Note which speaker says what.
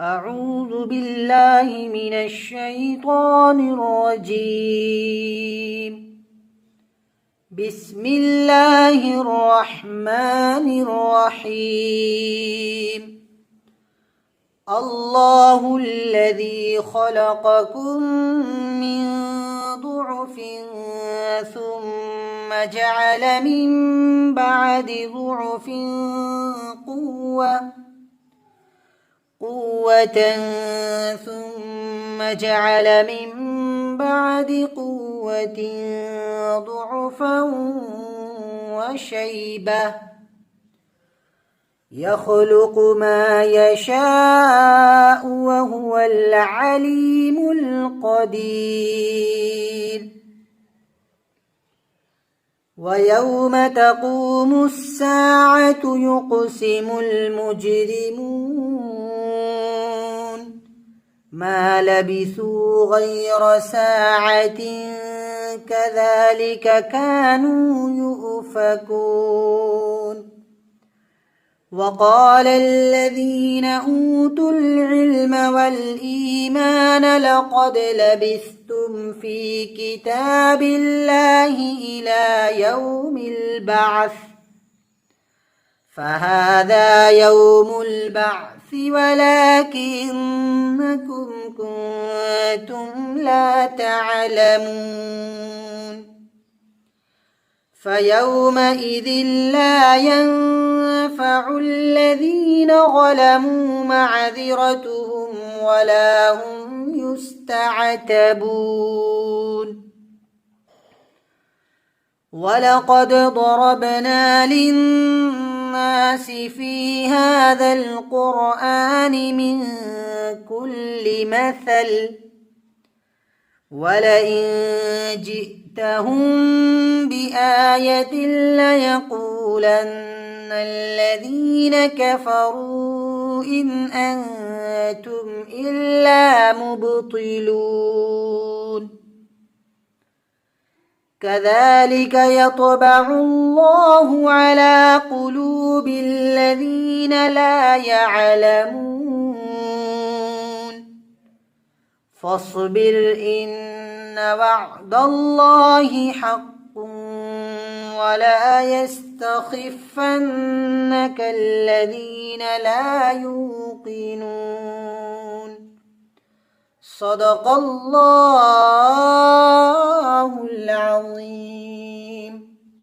Speaker 1: أعوذ بالله من الشيطان الرجيم. بسم الله الرحمن الرحيم. الله الذي خلقكم من ضعف ثم جعل من بعد ضعف قوة ثم جعل من بعد قوة ضعفا وشيبة يخلق ما يشاء وهو العليم القدير. ويوم تقوم الساعة يقسم المجرمون ما لبثوا غير ساعة كذلك كانوا يؤفكون. وقال الذين أوتوا العلم والإيمان لقد لبثتم في كتاب الله إلى يوم البعث فهذا يوم البعث ولكنكم كنتم لا تعلمون. فيومئذ لا ينفع الذين ظلموا معذرتهم ولا هم يستعتبون. ولقد ضربنا للناس في هذا القرآن من كل مثل ولئن جئتهم بآية ليقولن الذين كفروا إن أنتم إلا مبطلون. كذلك يطبع الله على قلوب الذين لا يعلمون. فاصبر إن وعد الله حق ولا يستخفنك الذين لا يوقنون. صدق الله العظيم.